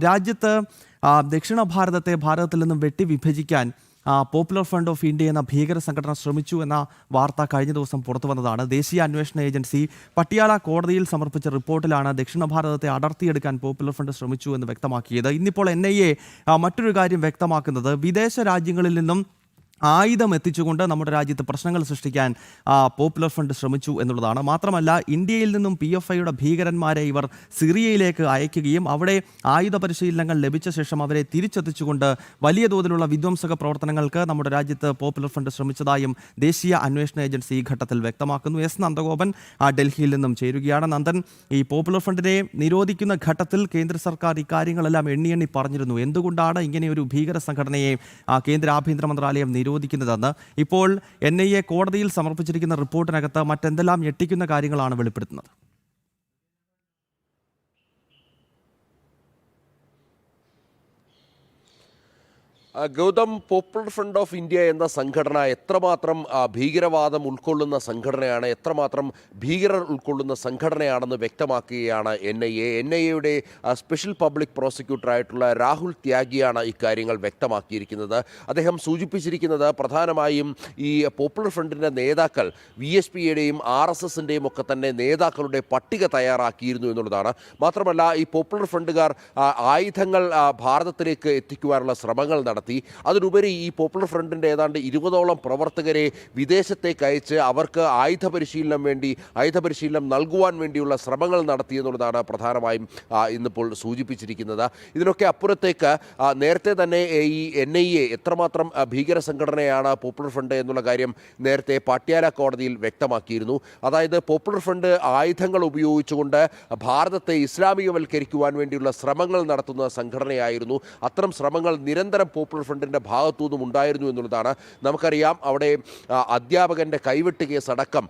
രാജ്യത്ത് ദക്ഷിണ ഭാരതത്തിൽ നിന്നും വിഭജിക്കാൻ പോപ്പുലർ ഫ്രണ്ട് ഓഫ് ഇന്ത്യ എന്ന ഭീകര സംഘടന ശ്രമിച്ചു എന്ന വാർത്ത കഴിഞ്ഞ ദിവസം പുറത്തു വന്നതാണ്. ദേശീയ അന്വേഷണ ഏജൻസി പട്യാല കോടതിയിൽ സമർപ്പിച്ച റിപ്പോർട്ടിലാണ് ദക്ഷിണ ഭാരതത്തെ അടർത്തിയെടുക്കാൻ പോപ്പുലർ ഫ്രണ്ട് ശ്രമിച്ചു എന്ന് വ്യക്തമാക്കിയത്. ഇന്നിപ്പോൾ NIA മറ്റൊരു കാര്യം വ്യക്തമാക്കുന്നത് വിദേശ രാജ്യങ്ങളിൽ നിന്നും ആയുധം എത്തിച്ചുകൊണ്ട് നമ്മുടെ രാജ്യത്ത് പ്രശ്നങ്ങൾ സൃഷ്ടിക്കാൻ പോപ്പുലർ ഫ്രണ്ട് ശ്രമിച്ചു എന്നുള്ളതാണ്. മാത്രമല്ല, ഇന്ത്യയിൽ നിന്നും PFIയുടെ ഭീകരന്മാരെ ഇവർ സിറിയയിലേക്ക് അയക്കുകയും അവിടെ ആയുധ പരിശീലനങ്ങൾ ലഭിച്ച ശേഷം അവരെ തിരിച്ചെത്തിച്ചുകൊണ്ട് വലിയ തോതിലുള്ള വിധ്വംസക പ്രവർത്തനങ്ങൾക്ക് നമ്മുടെ രാജ്യത്ത് പോപ്പുലർ ഫ്രണ്ട് ശ്രമിച്ചതായും ദേശീയ അന്വേഷണ ഏജൻസി ഈ ഘട്ടത്തിൽ വ്യക്തമാക്കുന്നു. S നന്ദഗോപൻ ഡൽഹിയിൽ നിന്നും ചേരുകയാണ്. നന്ദൻ, ഈ പോപ്പുലർ ഫ്രണ്ടിനെ നിരോധിക്കുന്ന ഘട്ടത്തിൽ കേന്ദ്ര സർക്കാർ ഇക്കാര്യങ്ങളെല്ലാം എണ്ണി പറഞ്ഞിരുന്നു. എന്തുകൊണ്ടാണ് ഇങ്ങനെയൊരു ഭീകര സംഘടനയെ കേന്ദ്ര ആഭ്യന്തര മന്ത്രാലയം നിരോധിക്കുന്നതെന്ന് ഇപ്പോൾ NIA കോടതിയിൽ സമർപ്പിച്ചിരിക്കുന്ന റിപ്പോർട്ടിനകത്ത് മറ്റെന്തെല്ലാം ഞെട്ടിക്കുന്ന കാര്യങ്ങളാണ് വെളിപ്പെടുത്തുന്നത്? Gautam, popular front of India എന്ന സംഘടന എത്രമാത്രം ഭീകരവാദം ഉൾക്കൊള്ളുന്ന സംഘടനയാണ്, എത്രമാത്രം ഭീകരർ ഉൾക്കൊള്ളുന്ന സംഘടനയാണെന്ന് വ്യക്തമാക്കുകയാണ് NIA. NIAയുടെ സ്പെഷ്യൽ പബ്ലിക് പ്രോസിക്യൂട്ടറായിട്ടുള്ള രാഹുൽ ത്യാഗിയാണ് ഇക്കാര്യങ്ങൾ വ്യക്തമാക്കിയിരിക്കുന്നത്. അദ്ദേഹം സൂചിപ്പിച്ചിരിക്കുന്നത് പ്രധാനമായും ഈ പോപ്പുലർ ഫ്രണ്ടിൻ്റെ നേതാക്കൾ VSPയുടെയും RSSൻ്റെയും ഒക്കെ തന്നെ നേതാക്കളുടെ പട്ടിക തയ്യാറാക്കിയിരുന്നു എന്നുള്ളതാണ്. മാത്രമല്ല, ഈ പോപ്പുലർ ഫ്രണ്ടുകാർ ആയുധങ്ങൾ ഭാരതത്തിലേക്ക് എത്തിക്കുവാനുള്ള ശ്രമങ്ങൾ നടത്തി. അതിനുപരി ഈ പോപ്പുലർ ഫ്രണ്ടിൻ്റെ ഏതാണ്ട് 20ഓളം പ്രവർത്തകരെ വിദേശത്തേക്ക് അയച്ച് അവർക്ക് ആയുധ പരിശീലനം നൽകുവാൻ വേണ്ടിയുള്ള ശ്രമങ്ങൾ നടത്തി എന്നുള്ളതാണ് പ്രധാനമായും ഇന്നിപ്പോൾ സൂചിപ്പിച്ചിരിക്കുന്നത്. ഇതിനൊക്കെ അപ്പുറത്തേക്ക് നേരത്തെ തന്നെ ഈ NIA എത്രമാത്രം ഭീകര സംഘടനയാണ് പോപ്പുലർ ഫ്രണ്ട് എന്നുള്ള കാര്യം നേരത്തെ പട്യാല കോടതിയിൽ വ്യക്തമാക്കിയിരുന്നു. അതായത് പോപ്പുലർ ഫ്രണ്ട് ആയുധങ്ങൾ ഉപയോഗിച്ചുകൊണ്ട് ഭാരതത്തെ ഇസ്ലാമികവൽക്കരിക്കുവാൻ വേണ്ടിയുള്ള ശ്രമങ്ങൾ നടത്തുന്ന സംഘടനയായിരുന്നു. അത്തരം ശ്രമങ്ങൾ നിരന്തരം പോപ്പുലർ ഫ്രണ്ടിൻ്റെ ഭാഗത്തുനിന്നും ഉണ്ടായിരുന്നു എന്നുള്ളതാണ്. നമുക്കറിയാം, അവിടെ അധ്യാപകൻ്റെ കൈവെട്ട് കേസടക്കം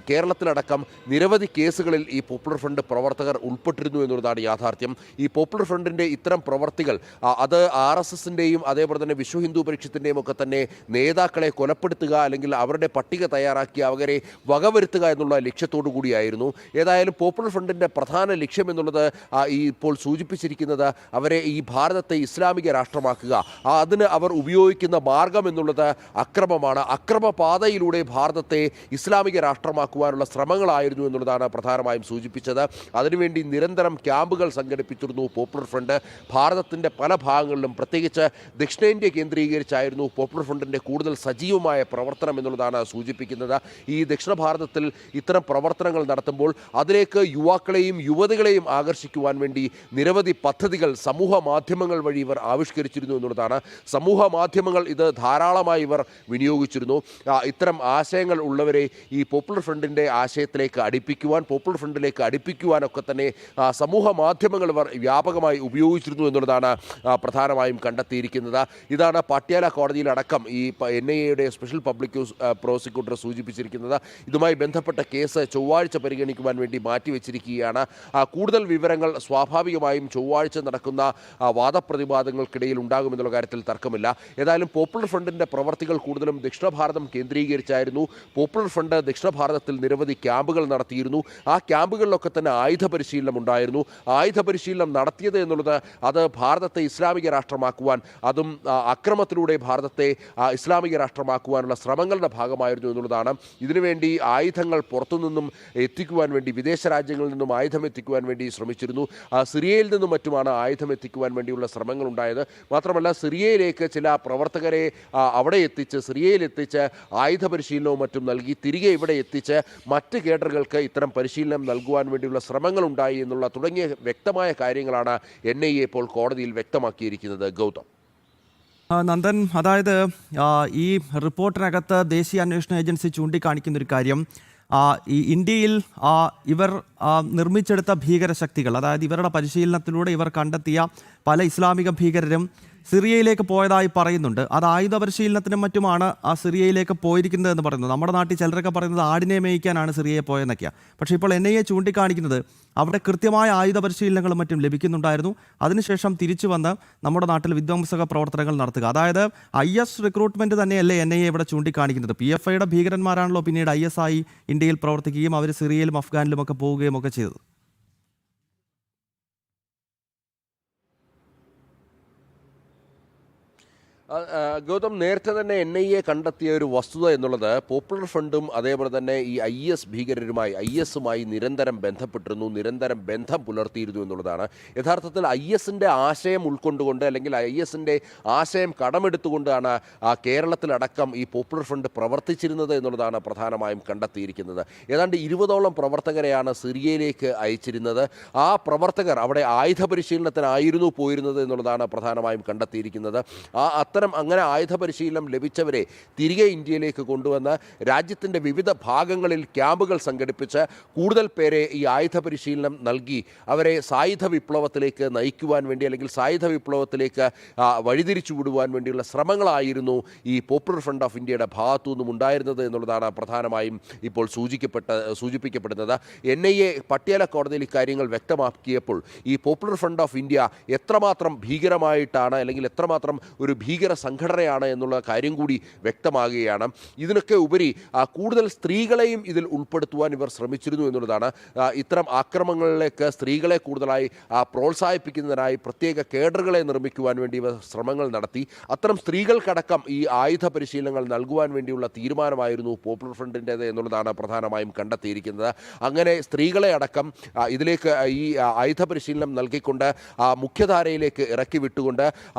കേരളത്തിലടക്കം നിരവധി കേസുകളിൽ ഈ പോപ്പുലർ ഫ്രണ്ട് പ്രവർത്തകർ ഉൾപ്പെട്ടിരുന്നു എന്നുള്ളതാണ് യാഥാർത്ഥ്യം. ഈ പോപ്പുലർ ഫ്രണ്ടിൻ്റെ ഇത്തരം പ്രവർത്തികൾ അത് RSSൻ്റെയും അതേപോലെ തന്നെ വിശ്വ ഹിന്ദു പരിഷത്തിൻ്റെയും ഒക്കെ തന്നെ നേതാക്കളെ കൊലപ്പെടുത്തുക, അല്ലെങ്കിൽ അവരുടെ പട്ടിക തയ്യാറാക്കി അവരെ വകവരുത്തുക എന്നുള്ള ലക്ഷ്യത്തോടു കൂടിയായിരുന്നു. ഏതായാലും പോപ്പുലർ ഫ്രണ്ടിൻ്റെ പ്രധാന ലക്ഷ്യം എന്നുള്ളത് ഈ ഇപ്പോൾ സൂചിപ്പിച്ചിരിക്കുന്നത് അവരെ ഈ ഭാരതത്തെ ഇസ്ലാമിക രാഷ്ട്രമാക്കുക, അതിന് അവർ ഉപയോഗിക്കുന്ന മാർഗം എന്നുള്ളത് അക്രമമാണ്. അക്രമപാതയിലൂടെ ഭാരതത്തെ ഇസ്ലാമിക രാഷ്ട്രമാക്കുവാനുള്ള ശ്രമങ്ങളായിരുന്നു എന്നുള്ളതാണ് പ്രധാനമായും സൂചിപ്പിച്ചത്. അതിനുവേണ്ടി നിരന്തരം ക്യാമ്പുകൾ സംഘടിപ്പിച്ചിരുന്നു പോപ്പുലർ ഫ്രണ്ട്. ഭാരതത്തിൻ്റെ പല ഭാഗങ്ങളിലും, പ്രത്യേകിച്ച് ദക്ഷിണേന്ത്യ കേന്ദ്രീകരിച്ചായിരുന്നു പോപ്പുലർ ഫ്രണ്ടിൻ്റെ കൂടുതൽ സജീവമായ പ്രവർത്തനം എന്നുള്ളതാണ് സൂചിപ്പിക്കുന്നത്. ഈ ദക്ഷിണ ഭാരതത്തിൽ ഇത്തരം പ്രവർത്തനങ്ങൾ നടത്തുമ്പോൾ അതിലേക്ക് യുവാക്കളെയും യുവതികളെയും ആകർഷിക്കുവാൻ വേണ്ടി നിരവധി പദ്ധതികൾ സമൂഹ മാധ്യമങ്ങൾ വഴി ഇവർ ആവിഷ്കരിച്ചിരുന്നു എന്നുള്ളതാണ്. സമൂഹ മാധ്യമങ്ങൾ ഇത് ധാരാളമായി ഇവർ വിനിയോഗിച്ചിരുന്നു. ഇത്തരം ആശയങ്ങൾ ഉള്ളവരെ ഈ പോപ്പുലർ ഫ്രണ്ടിൻ്റെ ആശയത്തിലേക്ക് അടുപ്പിക്കുവാൻ, പോപ്പുലർ ഫ്രണ്ടിലേക്ക് അടുപ്പിക്കുവാനൊക്കെ തന്നെ സമൂഹ മാധ്യമങ്ങൾ ഇവർ വ്യാപകമായി ഉപയോഗിച്ചിരുന്നു എന്നുള്ളതാണ് പ്രധാനമായും കണ്ടെത്തിയിരിക്കുന്നത്. ഇതാണ് പട്യാല കോടതിയിലടക്കം ഈ NIAയുടെ സ്പെഷ്യൽ പബ്ലിക് പ്രോസിക്യൂട്ടർ സൂചിപ്പിച്ചിരിക്കുന്നത്. ഇതുമായി ബന്ധപ്പെട്ട കേസ് ചൊവ്വാഴ്ച പരിഗണിക്കുവാൻ വേണ്ടി മാറ്റിവെച്ചിരിക്കുകയാണ്. കൂടുതൽ വിവരങ്ങൾ സ്വാഭാവികമായും ചൊവ്വാഴ്ച നടക്കുന്ന വാദപ്രതിവാദങ്ങൾക്കിടയിൽ ഉണ്ടാകുമെന്നുള്ള കാര്യത്തിൽ തർക്കമില്ല. ഏതായാലും പോപ്പുലർ ഫ്രണ്ടിൻ്റെ പ്രവർത്തികൾ കൂടുതലും ദക്ഷിണ ഭാരതം കേന്ദ്രീകരിച്ചായിരുന്നു. പോപ്പുലർ ഫ്രണ്ട് ദക്ഷിണ ഭാരതത്തിൽ നിരവധി ക്യാമ്പുകൾ നടത്തിയിരുന്നു. ആ ക്യാമ്പുകളിലൊക്കെ തന്നെ ആയുധ പരിശീലനം ഉണ്ടായിരുന്നു. ആയുധ പരിശീലനം നടത്തിയത് എന്നുള്ളത് അത് ഭാരതത്തെ ഇസ്ലാമിക രാഷ്ട്രമാക്കുവാൻ, അതും അക്രമത്തിലൂടെ ഭാരതത്തെ ഇസ്ലാമിക രാഷ്ട്രമാക്കുവാനുള്ള ശ്രമങ്ങളുടെ ഭാഗമായിരുന്നു എന്നുള്ളതാണ്. ഇതിനുവേണ്ടി ആയുധങ്ങൾ പുറത്തുനിന്നും എത്തിക്കുവാൻ വേണ്ടി, വിദേശ രാജ്യങ്ങളിൽ നിന്നും ആയുധം എത്തിക്കുവാൻ വേണ്ടി ശ്രമിച്ചിരുന്നു. സിറിയയിൽ നിന്നും മറ്റുമാണ് ആയുധം എത്തിക്കുവാൻ വേണ്ടിയുള്ള ശ്രമങ്ങൾ ഉണ്ടായത്. മാത്രമല്ല, സിറിയയിലേക്ക് ചില പ്രവർത്തകരെ അവിടെ എത്തിച്ച്, സിറിയയിലെത്തിച്ച് ആയുധ പരിശീലനവും മറ്റും നൽകി തിരികെ ഇവിടെ എത്തിച്ച് മറ്റ് കേഡറുകൾക്ക് ഇത്തരം പരിശീലനം നൽകുവാൻ വേണ്ടിയുള്ള ശ്രമങ്ങൾ ഉണ്ടായി എന്നുള്ള തുടങ്ങിയ വ്യക്തമായ കാര്യങ്ങളാണ് NIA ഇപ്പോൾ കോടതിയിൽ വ്യക്തമാക്കിയിരിക്കുന്നത്. ഗൗതം, നന്ദൻ, അതായത് ഈ റിപ്പോർട്ടിനകത്ത് ദേശീയ അന്വേഷണ ഏജൻസി ചൂണ്ടിക്കാണിക്കുന്നൊരു കാര്യം, ഈ ഇന്ത്യയിൽ ഇവർ നിർമ്മിച്ചെടുത്ത ഭീകരശക്തികൾ, അതായത് ഇവരുടെ പരിശീലനത്തിലൂടെ ഇവർ കണ്ടെത്തിയ പല ഇസ്ലാമിക ഭീകരരും സിറിയയിലേക്ക് പോയതായി പറയുന്നുണ്ട്. അത് ആയുധ പരിശീലനത്തിനും മറ്റുമാണ് ആ സിറിയയിലേക്ക് പോയിരിക്കുന്നത് എന്ന് പറയുന്നത്. നമ്മുടെ നാട്ടിൽ ചിലരൊക്കെ പറയുന്നത് ആടിനെ മേയിക്കാനാണ് സിറിയയിൽ പോയെന്നൊക്കെയാണ്. പക്ഷേ ഇപ്പോൾ NIA ചൂണ്ടിക്കാണിക്കുന്നത് അവിടെ കൃത്യമായ ആയുധ പരിശീലനങ്ങളും മറ്റും ലഭിക്കുന്നുണ്ടായിരുന്നു. അതിനുശേഷം തിരിച്ചു വന്ന് നമ്മുടെ നാട്ടിൽ വിധ്വംസക പ്രവർത്തനങ്ങൾ നടത്തുക, അതായത് IS റിക്രൂട്ട്മെൻറ്റ് തന്നെയല്ലേ NIA ഇവിടെ ചൂണ്ടിക്കാണിക്കുന്നത്. PFIയുടെ ഭീകരന്മാരാണല്ലോ പിന്നീട് IS ആയി ഇന്ത്യയിൽ പ്രവർത്തിക്കുകയും അവർ സിറിയയിലും അഫ്ഗാനിലും ഒക്കെ പോവുകയും ഒക്കെ ചെയ്തത്. ഗൗതം, നേരത്തെ തന്നെ NIA കണ്ടെത്തിയ ഒരു വസ്തുത എന്നുള്ളത് പോപ്പുലർ ഫ്രണ്ടും അതേപോലെ തന്നെ ഈ IS ഭീകരരുമായി ISുമായി നിരന്തരം ബന്ധപ്പെട്ടിരുന്നു, നിരന്തരം ബന്ധം പുലർത്തിയിരുന്നു എന്നുള്ളതാണ്. യഥാർത്ഥത്തിൽ ISന്റെ ആശയം ഉൾക്കൊണ്ടുകൊണ്ട് അല്ലെങ്കിൽ ISന്റെ ആശയം കടമെടുത്തുകൊണ്ടാണ് കേരളത്തിലടക്കം ഈ പോപ്പുലർ ഫ്രണ്ട് പ്രവർത്തിച്ചിരുന്നത് എന്നുള്ളതാണ് പ്രധാനമായും കണ്ടെത്തിയിരിക്കുന്നത്. ഏതാണ്ട് 20ഓളം പ്രവർത്തകരെയാണ് സിറിയയിലേക്ക് അയച്ചിരുന്നത്. ആ പ്രവർത്തകർ അവിടെ ആയുധ പരിശീലനത്തിനായിരുന്നു പോയിരുന്നത് എന്നുള്ളതാണ് പ്രധാനമായും കണ്ടെത്തിയിരിക്കുന്നത്. അങ്ങനെ ആയുധ പരിശീലനം ലഭിച്ചവരെ തിരികെ ഇന്ത്യയിലേക്ക് കൊണ്ടുവന്ന് രാജ്യത്തിൻ്റെ വിവിധ ഭാഗങ്ങളിൽ ക്യാമ്പുകൾ സംഘടിപ്പിച്ച് കൂടുതൽ പേരെ ഈ ആയുധ പരിശീലനം നൽകി അവരെ സായുധ വിപ്ലവത്തിലേക്ക് നയിക്കുവാൻ വേണ്ടി അല്ലെങ്കിൽ സായുധ വിപ്ലവത്തിലേക്ക് വഴിതിരിച്ചു വിടുവാൻ വേണ്ടിയുള്ള ശ്രമങ്ങളായിരുന്നു ഈ പോപ്പുലർ ഫ്രണ്ട് ഓഫ് ഇന്ത്യയുടെ ഭാഗത്തു നിന്നും ഉണ്ടായിരുന്നത് എന്നുള്ളതാണ് പ്രധാനമായും ഇപ്പോൾ സൂചിപ്പിക്കപ്പെടുന്നത്. NIA പട്യാല കോടതിയിൽ ഇക്കാര്യങ്ങൾ വ്യക്തമാക്കിയപ്പോൾ ഈ പോപ്പുലർ ഫ്രണ്ട് ഓഫ് ഇന്ത്യ എത്രമാത്രം ഭീകരമായിട്ടാണ് അല്ലെങ്കിൽ എത്രമാത്രം ഒരു ഭീകര സംഘടനയാണ് എന്നുള്ള കാര്യം കൂടി വ്യക്തമാകുകയാണ്. ഇതിനൊക്കെ ഉപരി കൂടുതൽ സ്ത്രീകളെയും ഇതിൽ ഉൾപ്പെടുത്തുവാൻ ഇവർ ശ്രമിച്ചിരുന്നു എന്നുള്ളതാണ്. ഇത്തരം ആക്രമണങ്ങളിലേക്ക് സ്ത്രീകളെ കൂടുതലായി പ്രോത്സാഹിപ്പിക്കുന്നതിനായി പ്രത്യേക കേഡറുകളെ നിർമ്മിക്കുവാൻ വേണ്ടി ഇവർ ശ്രമങ്ങൾ നടത്തി. അത്തരം സ്ത്രീകൾക്കടക്കം ഈ ആയുധ പരിശീലനങ്ങൾ നൽകുവാൻ വേണ്ടിയുള്ള തീരുമാനമായിരുന്നു പോപ്പുലർ ഫ്രണ്ടിൻ്റേത് എന്നുള്ളതാണ് പ്രധാനമായും കണ്ടെത്തിയിരിക്കുന്നത്. അങ്ങനെ സ്ത്രീകളെ അടക്കം ഇതിലേക്ക് ഈ ആയുധ പരിശീലനം നൽകിക്കൊണ്ട് മുഖ്യധാരയിലേക്ക് ഇറക്കി വിട്ടുകൊണ്ട്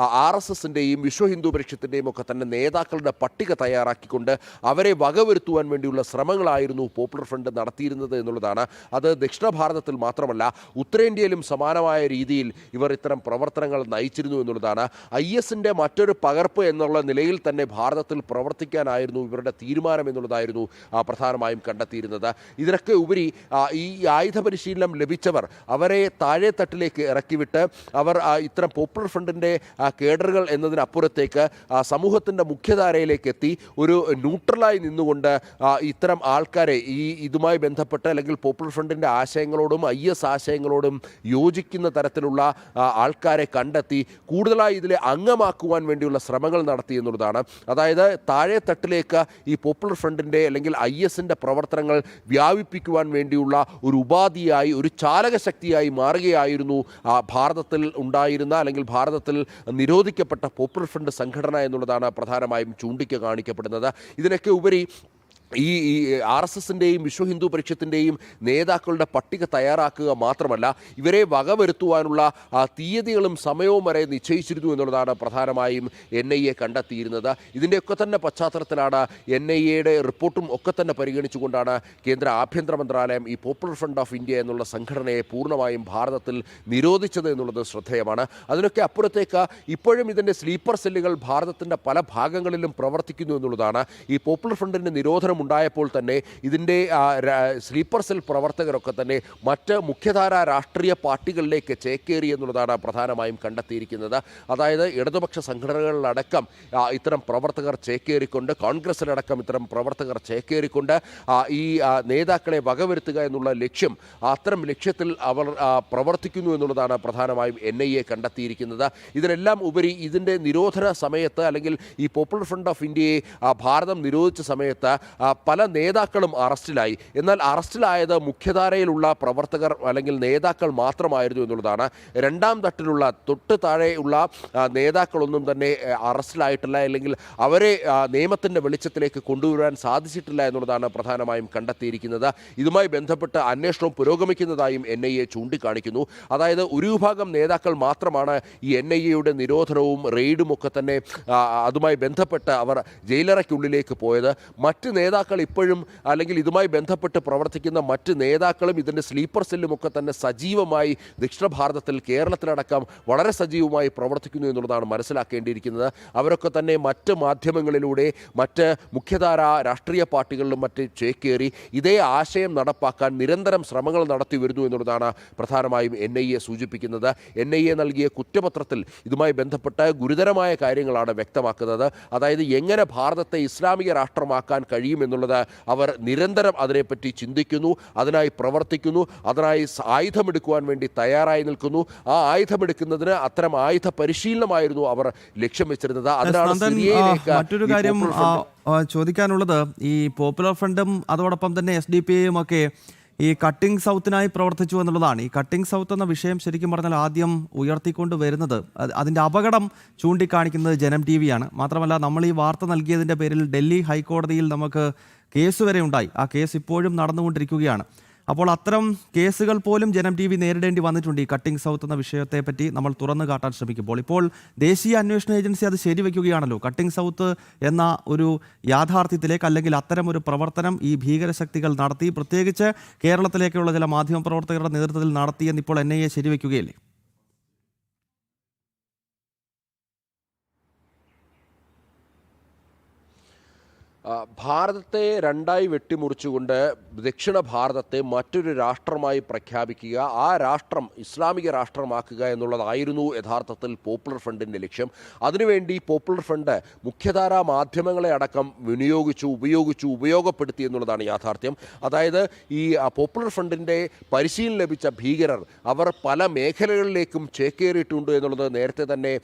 RSSൻ്റെയും വിശ്വ ഹിന്ദു പരിഷത്തിൻ്റെയും ഒക്കെ തന്നെ നേതാക്കളുടെ പട്ടിക തയ്യാറാക്കിക്കൊണ്ട് അവരെ വകവരുത്തുവാൻ വേണ്ടിയുള്ള ശ്രമങ്ങളായിരുന്നു പോപ്പുലർ ഫ്രണ്ട് നടത്തിയിരുന്നത് എന്നുള്ളതാണ്. അത് ദക്ഷിണ ഭാരതത്തിൽ മാത്രമല്ല ഉത്തരേന്ത്യയിലും സമാനമായ രീതിയിൽ ഇവർ ഇത്തരം പ്രവർത്തനങ്ങൾ നയിച്ചിരുന്നു എന്നുള്ളതാണ്. ISൻ്റെ മറ്റൊരു പകർപ്പ് എന്നുള്ള നിലയിൽ തന്നെ ഭാരതത്തിൽ പ്രവർത്തിക്കാനായിരുന്നു ഇവരുടെ തീരുമാനം എന്നുള്ളതായിരുന്നു പ്രധാനമായും കണ്ടെത്തിയിരുന്നത്. ഇതിനൊക്കെ ഉപരി ഈ ആയുധ പരിശീലനം ലഭിച്ചവർ അവരെ താഴെ തട്ടിലേക്ക് ഇറക്കിവിട്ട് അവർ ഇത്തരം പോപ്പുലർ ഫ്രണ്ടിൻ്റെ കേഡറുകൾ എന്നതിനപ്പുറത്തേക്ക് സമൂഹത്തിൻ്റെ മുഖ്യധാരയിലേക്ക് എത്തി ഒരു ന്യൂട്രലായി നിന്നുകൊണ്ട് ഇത്തരം ആൾക്കാരെ ഇതുമായി ബന്ധപ്പെട്ട് അല്ലെങ്കിൽ പോപ്പുലർ ഫ്രണ്ടിൻ്റെ ആശയങ്ങളോടും IS ആശയങ്ങളോടും യോജിക്കുന്ന തരത്തിലുള്ള ആൾക്കാരെ കണ്ടെത്തി കൂടുതലായി ഇതിലെ അംഗമാക്കുവാൻ വേണ്ടിയുള്ള ശ്രമങ്ങൾ നടത്തി എന്നുള്ളതാണ്. അതായത് താഴെ തട്ടിലേക്ക് ഈ പോപ്പുലർ ഫ്രണ്ടിൻ്റെ അല്ലെങ്കിൽ ISൻ്റെ പ്രവർത്തനങ്ങൾ വ്യാപിപ്പിക്കുവാൻ വേണ്ടിയുള്ള ഒരു ഉപാധിയായി ഒരു ചാലകശക്തിയായി മാറുകയായിരുന്നു ഭാരതത്തിൽ ഉണ്ടായിരുന്ന അല്ലെങ്കിൽ ഭാരതത്തിൽ നിരോധിക്കപ്പെട്ട പോപ്പുലർ ഫ്രണ്ട് സംഘടന എന്നുള്ളതാണ് പ്രധാനമായും ചൂണ്ടിക്കാണിക്കപ്പെടുന്നത്. ഇതിനൊക്കെ ഉപരി ഈ RSSൻ്റെയും വിശ്വ ഹിന്ദു പരിഷത്തിൻ്റെയും നേതാക്കളുടെ പട്ടിക തയ്യാറാക്കുക മാത്രമല്ല ഇവരെ വകവരുത്തുവാനുള്ള തീയതികളും സമയവും വരെ നിശ്ചയിച്ചിരുന്നു എന്നുള്ളതാണ് പ്രധാനമായും NIA കണ്ടെത്തിയിരുന്നത്. ഇതിൻ്റെയൊക്കെ തന്നെ പശ്ചാത്തലത്തിലാണ് NIAയുടെ റിപ്പോർട്ടും ഒക്കെ തന്നെ പരിഗണിച്ചുകൊണ്ടാണ് കേന്ദ്ര ആഭ്യന്തര മന്ത്രാലയം ഈ പോപ്പുലർ ഫ്രണ്ട് ഓഫ് ഇന്ത്യ എന്നുള്ള സംഘടനയെ പൂർണ്ണമായും ഭാരതത്തിൽ നിരോധിച്ചത് എന്നുള്ളത് ശ്രദ്ധേയമാണ്. അതിനൊക്കെ അപ്പുറത്തേക്ക് ഇപ്പോഴും ഇതിൻ്റെ സ്ലീപ്പർ സെല്ലുകൾ ഭാരതത്തിൻ്റെ പല ഭാഗങ്ങളിലും പ്രവർത്തിക്കുന്നു എന്നുള്ളതാണ്. ഈ പോപ്പുലർ ഫ്രണ്ടിൻ്റെ നിരോധനം ഉണ്ടായപ്പോൾ തന്നെ ഇതിൻ്റെ സ്ലീപ്പർ സെൽ പ്രവർത്തകരൊക്കെ തന്നെ മറ്റ് മുഖ്യധാര രാഷ്ട്രീയ പാർട്ടികളിലേക്ക് ചേക്കേറി എന്നുള്ളതാണ് പ്രധാനമായും കണ്ടെത്തിയിരിക്കുന്നത്. അതായത് ഇടതുപക്ഷ സംഘടനകളിലടക്കം ഇത്തരം പ്രവർത്തകർ ചേക്കേറിക്കൊണ്ട് കോൺഗ്രസിലടക്കം ഇത്തരം പ്രവർത്തകർ ചേക്കേറിക്കൊണ്ട് ഈ നേതാക്കളെ വകവരുത്തുക എന്നുള്ള ലക്ഷ്യം അത്തരം ലക്ഷ്യത്തിൽ അവർ പ്രവർത്തിക്കുന്നു എന്നുള്ളതാണ് പ്രധാനമായും NIA കണ്ടെത്തിയിരിക്കുന്നത്. ഇതിനെല്ലാം ഉപരി ഇതിൻ്റെ നിരോധന സമയത്ത് അല്ലെങ്കിൽ ഈ പോപ്പുലർ ഫ്രണ്ട് ഓഫ് ഇന്ത്യയെ ഭാരതം നിരോധിച്ച സമയത്ത് പല നേതാക്കളും അറസ്റ്റിലായി. എന്നാൽ അറസ്റ്റിലായത് മുഖ്യധാരയിലുള്ള പ്രവർത്തകർ അല്ലെങ്കിൽ നേതാക്കൾ മാത്രമായിരുന്നു എന്നുള്ളതാണ്. രണ്ടാം തട്ടിലുള്ള തൊട്ട് താഴെയുള്ള നേതാക്കളൊന്നും തന്നെ അറസ്റ്റിലായിട്ടില്ല അല്ലെങ്കിൽ അവരെ നിയമത്തിൻ്റെ വെളിച്ചത്തിലേക്ക് കൊണ്ടുവരാൻ സാധിച്ചിട്ടില്ല എന്നുള്ളതാണ് പ്രധാനമായും കണ്ടെത്തിയിരിക്കുന്നത്. ഇതുമായി ബന്ധപ്പെട്ട് അന്വേഷണം പുരോഗമിക്കുന്നതായും NIA ചൂണ്ടിക്കാണിക്കുന്നു. അതായത് ഒരു വിഭാഗം നേതാക്കൾ മാത്രമാണ് ഈ NIAയുടെ നിരോധനവും റെയ്ഡും ഒക്കെ തന്നെ അതുമായി ബന്ധപ്പെട്ട് അവർ ജയിലറയ്ക്കുള്ളിലേക്ക് പോയത്. മറ്റ് നേതാക്കൾ ഇപ്പോഴും അല്ലെങ്കിൽ ഇതുമായി ബന്ധപ്പെട്ട് പ്രവർത്തിക്കുന്ന മറ്റ് നേതാക്കളും ഇതിൻ്റെ സ്ലീപ്പർ സെല്ലുമൊക്കെ തന്നെ സജീവമായി ദക്ഷിണ ഭാരതത്തിൽ കേരളത്തിലടക്കം വളരെ സജീവമായി പ്രവർത്തിക്കുന്നു എന്നുള്ളതാണ് മനസ്സിലാക്കേണ്ടിയിരിക്കുന്നത്. അവരൊക്കെ തന്നെ മറ്റ് മാധ്യമങ്ങളിലൂടെ മറ്റ് മുഖ്യധാര രാഷ്ട്രീയ പാർട്ടികളിലും മറ്റ് ചേക്കേറി ഇതേ ആശയം നടപ്പാക്കാൻ നിരന്തരം ശ്രമങ്ങൾ നടത്തി വരുന്നു എന്നുള്ളതാണ് പ്രധാനമായും NIA സൂചിപ്പിക്കുന്നത്. NIA നൽകിയ കുറ്റപത്രത്തിൽ ഇതുമായി ബന്ധപ്പെട്ട് ഗുരുതരമായ കാര്യങ്ങളാണ് വ്യക്തമാക്കുന്നത്. അതായത് എങ്ങനെ ഭാരതത്തെ ഇസ്ലാമിക രാഷ്ട്രമാക്കാൻ കഴിയുമെന്നുള്ളത് അവർ നിരന്തരം അതിനെപ്പറ്റി ചിന്തിക്കുന്നു, അതിനായി പ്രവർത്തിക്കുന്നു, അതിനായി ആയുധമെടുക്കുവാൻ വേണ്ടി തയ്യാറായി നിൽക്കുന്നു. ആ ആയുധമെടുക്കുന്നതിന് അത്തരം ആയുധ പരിശീലനമായിരുന്നു അവർ ലക്ഷ്യം വെച്ചിരുന്നത്. അതിനാണ് സിറിയയിലേക്ക് മറ്റൊരു കാര്യം ചോദിക്കാനുള്ളത്. ഈ പോപ്പുലർ ഫ്രണ്ടും അതോടൊപ്പം തന്നെ SDPIയും ഒക്കെ ഈ കട്ടിംഗ് സൗത്തിനായി പ്രവർത്തിച്ചു എന്നുള്ളതാണ്. ഈ കട്ടിംഗ് സൗത്ത് എന്ന വിഷയം ശരിക്കും പറഞ്ഞാൽ ആദ്യം ഉയർത്തിക്കൊണ്ട് വരുന്നത് അതിൻ്റെ അപകടം ചൂണ്ടിക്കാണിക്കുന്നത് ജനം ടി വിയാണ്. മാത്രമല്ല, നമ്മൾ ഈ വാർത്ത നൽകിയതിൻ്റെ പേരിൽ ഡൽഹി ഹൈക്കോടതിയിൽ നമുക്ക് കേസ് വരെ ഉണ്ടായി. ആ കേസ് ഇപ്പോഴും നടന്നുകൊണ്ടിരിക്കുകയാണ്. അപ്പോൾ അത്തരം കേസുകൾ പോലും ജനം ടി വി നേരിടേണ്ടി വന്നിട്ടുണ്ട്. ഈ കട്ടിംഗ് സൗത്ത് എന്ന വിഷയത്തെപ്പറ്റി നമ്മൾ തുറന്നു കാട്ടാൻ ശ്രമിക്കുമ്പോൾ ഇപ്പോൾ ദേശീയ അന്വേഷണ ഏജൻസി അത് ശരിവെക്കുകയാണല്ലോ. കട്ടിംഗ് സൗത്ത് എന്ന ഒരു യാഥാർത്ഥ്യത്തിലേക്ക്, അല്ലെങ്കിൽ അത്തരം ഒരു പ്രവർത്തനം ഈ ഭീകരശക്തികൾ നടത്തി, പ്രത്യേകിച്ച് കേരളത്തിലേക്കുള്ള ചില മാധ്യമപ്രവർത്തകരുടെ നേതൃത്വത്തിൽ നടത്തിയെന്ന് ഇപ്പോൾ NIA ശരിവെക്കുകയല്ലേ? ഭാരതത്തെ രണ്ടായി വെട്ടിമുറിച്ചുകൊണ്ട് ദക്ഷിണ ഭാരതത്തെ മറ്റൊരു രാഷ്ട്രമായി പ്രഖ്യാപിക്കുക, ആ രാഷ്ട്രം ഇസ്ലാമിക രാഷ്ട്രമാക്കുക എന്നുള്ളതായിരുന്നു യഥാർത്ഥത്തിൽ പോപ്പുലർ ഫ്രണ്ടിൻ്റെ ലക്ഷ്യം. അതിനുവേണ്ടി പോപ്പുലർ ഫ്രണ്ട് മുഖ്യധാരാ മാധ്യമങ്ങളെ അടക്കം ഉപയോഗപ്പെടുത്തി എന്നുള്ളതാണ് യാഥാർത്ഥ്യം. അതായത് ഈ പോപ്പുലർ ഫ്രണ്ടിൻ്റെ പരിശീലനം ലഭിച്ച ഭീകരർ അവർ പല മേഖലകളിലേക്കും ചേക്കേറിയിട്ടുണ്ട് എന്നുള്ളത് നേരത്തെ തന്നെ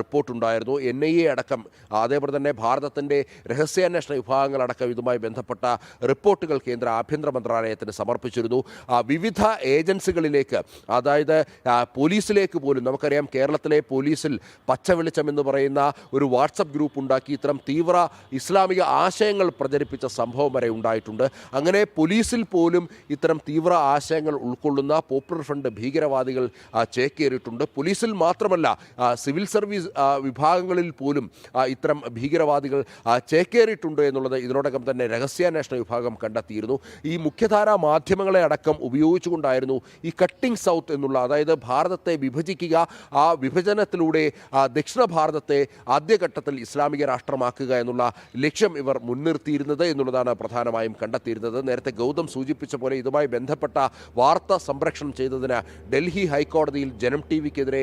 റിപ്പോർട്ടുണ്ടായിരുന്നു. NIA അടക്കം, അതേപോലെ തന്നെ ഭാരതത്തിൻ്റെ രഹസ്യാന്വേഷണ വിഭാഗങ്ങളടക്കം ഇതുമായി ബന്ധപ്പെട്ട റിപ്പോർട്ടുകൾ കേന്ദ്ര ആഭ്യന്തര മന്ത്രാലയത്തിന് സമർപ്പിച്ചിരുന്നു. വിവിധ ഏജൻസികളിലേക്ക്, അതായത് പോലീസിലേക്ക് പോലും. നമുക്കറിയാം, കേരളത്തിലെ പോലീസിൽ പച്ചവെളിച്ചം എന്ന് പറയുന്ന ഒരു വാട്സപ്പ് ഗ്രൂപ്പ് ഉണ്ടാക്കി ഇത്തരം തീവ്ര ഇസ്ലാമിക ആശയങ്ങൾ പ്രചരിപ്പിച്ച സംഭവം വരെ ഉണ്ടായിട്ടുണ്ട്. അങ്ങനെ പോലീസിൽ പോലും ഇത്തരം തീവ്ര ആശയങ്ങൾ ഉൾക്കൊള്ളുന്ന പോപ്പുലർ ഫ്രണ്ട് ഭീകരവാദികൾ ചേക്കേറിയിട്ടുണ്ട്. പോലീസിൽ മാത്രമല്ല, സിവിൽ സർവീസ് വിഭാഗങ്ങളിൽ പോലും ഇത്തരം ഭീകരവാദികൾ ചേക്കേറിയിട്ടുണ്ട് എന്നുള്ളത് ഇതിനോടകം തന്നെ രഹസ്യാന്വേഷണ വിഭാഗം കണ്ടെത്തിയിരുന്നു. ഈ മുഖ്യധാരാ മാധ്യമങ്ങളെ അടക്കം ഉപയോഗിച്ചുകൊണ്ടായിരുന്നു ഈ കട്ടിംഗ് സൗത്ത് എന്നുള്ള, അതായത് ഭാരതത്തെ വിഭജിക്കുക, ആ വിഭജനത്തിലൂടെ ദക്ഷിണ ഭാരതത്തെ ആദ്യഘട്ടത്തിൽ ഇസ്ലാമിക രാഷ്ട്രമാക്കുക എന്നുള്ള ലക്ഷ്യം ഇവർ മുൻനിർത്തിയിരുന്നത് എന്നുള്ളതാണ് പ്രധാനമായും കണ്ടെത്തിയിരുന്നത്. നേരത്തെ ഗൗതം സൂചിപ്പിച്ച പോലെ ഇതുമായി ബന്ധപ്പെട്ട വാർത്ത സംപ്രേഷണം ചെയ്തതിന് ഡൽഹി ഹൈക്കോടതിയിൽ ജനം ടി വിക്കെതിരെ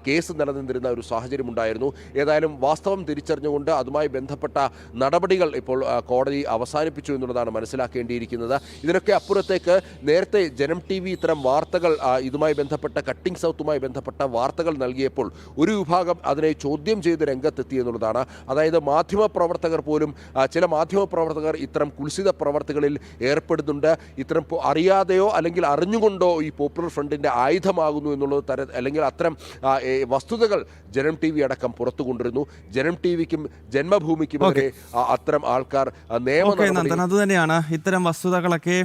കേസ് നിലനിന്നിരുന്ന ഒരു സാഹചര്യമുണ്ടായിരുന്നു. ഏതായാലും വാസ്തവം തിരിച്ചറിഞ്ഞുകൊണ്ട് അതുമായി ബന്ധപ്പെട്ട നടപടികൾ ഇപ്പോൾ കോടതി അവസാനിപ്പിച്ചു എന്നുള്ളതാണ് മനസ്സിലാക്കേണ്ടിയിരിക്കുന്നത്. ഇതിനൊക്കെ അപ്പുറത്തേക്ക് നേരത്തെ ജനം ടി വി ഇത്തരം വാർത്തകൾ, ഇതുമായി ബന്ധപ്പെട്ട കട്ടിംഗ് സൗത്തുമായി ബന്ധപ്പെട്ട വാർത്തകൾ നൽകിയപ്പോൾ ഒരു വിഭാഗം അതിനെ ചോദ്യം ചെയ്ത് രംഗത്തെത്തി എന്നുള്ളതാണ്. അതായത് മാധ്യമപ്രവർത്തകർ പോലും, ചില മാധ്യമപ്രവർത്തകർ ഇത്തരം കുൽസിത പ്രവർത്തികളിൽ ഏർപ്പെടുന്നുണ്ട്, ഇത്തരം അറിയാതെയോ അല്ലെങ്കിൽ അറിഞ്ഞുകൊണ്ടോ ഈ പോപ്പുലർ ഫ്രണ്ടിൻ്റെ ആയുധമാകുന്നു എന്നുള്ളത് അല്ലെങ്കിൽ അത്തരം വസ്തുതകൾ ജനം ടി വി അടക്കം പുറത്തു കൊണ്ടിരുന്നു. ജനം ടി വിക്കും ജന്മഭൂമിക്കുമെതിരെ അത്തരം ആൾക്കാർ നന്ദൻ, അതുതന്നെയാണ് ഇത്തരം വസ്തുതകളൊക്കെ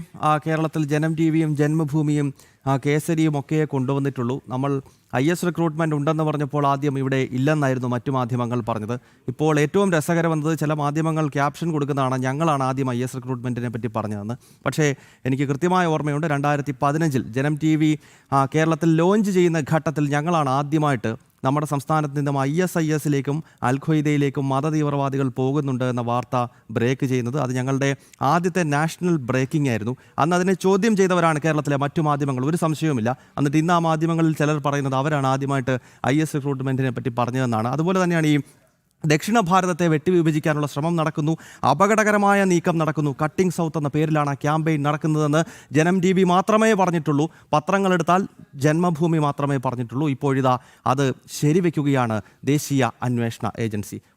കേരളത്തിൽ ജനം ടി വിയും ജന്മഭൂമിയും കേസരിയും ഒക്കെ കൊണ്ടുവന്നിട്ടുള്ളൂ. നമ്മൾ IS റിക്രൂട്ട്മെൻറ്റ് ഉണ്ടെന്ന് പറഞ്ഞപ്പോൾ ആദ്യം ഇവിടെ ഇല്ലെന്നായിരുന്നു മറ്റു മാധ്യമങ്ങൾ പറഞ്ഞത്. ഇപ്പോൾ ഏറ്റവും രസകരമെന്നത് ചില മാധ്യമങ്ങൾ ക്യാപ്ഷൻ കൊടുക്കുന്നതാണ്, ഞങ്ങളാണ് ആദ്യം IS റിക്രൂട്ട്മെൻറ്റിനെ പറ്റി പറഞ്ഞതെന്ന്. പക്ഷേ എനിക്ക് കൃത്യമായ ഓർമ്മയുണ്ട്, 2015 ജനം ടി വി കേരളത്തിൽ ലോഞ്ച് ചെയ്യുന്ന ഘട്ടത്തിൽ ഞങ്ങളാണ് ആദ്യമായിട്ട് നമ്മുടെ സംസ്ഥാനത്ത് നിന്നും ISISലേക്കും അൽഖ്വയ്ദയിലേക്കും മതതീവ്രവാദികൾ പോകുന്നുണ്ട് എന്ന വാർത്ത ബ്രേക്ക് ചെയ്യുന്നത്. അത് ഞങ്ങളുടെ ആദ്യത്തെ നാഷണൽ ബ്രേക്കിംഗ് ആയിരുന്നു. അന്ന് അതിനെ ചോദ്യം ചെയ്തവരാണ് കേരളത്തിലെ മറ്റു മാധ്യമങ്ങൾ, ഒരു സംശയവുമില്ല. എന്നിട്ട് ഇന്ന് ആ മാധ്യമങ്ങളിൽ ചിലർ പറയുന്നത് അവരാണ് ആദ്യമായിട്ട് IS റിക്രൂട്ട്മെൻറ്റിനെ പറ്റി പറഞ്ഞതെന്നാണ്. അതുപോലെ തന്നെയാണ് ഈ ദക്ഷിണ ഭാരതത്തെ വെട്ടിവിഭജിക്കാനുള്ള ശ്രമം നടക്കുന്നു, അപകടകരമായ നീക്കം നടക്കുന്നു. കട്ടിംഗ് സൗത്ത് എന്ന പേരിലാണ് ക്യാമ്പയിൻ നടക്കുന്നതെന്ന് ജനം ടി വി മാത്രമേ പറഞ്ഞിട്ടുള്ളൂ. പത്രങ്ങളെടുത്താൽ ജന്മഭൂമി മാത്രമേ പറഞ്ഞിട്ടുള്ളൂ. ഇപ്പോഴിതാ അത് ശരിവെക്കുകയാണ് ദേശീയ അന്വേഷണ ഏജൻസി.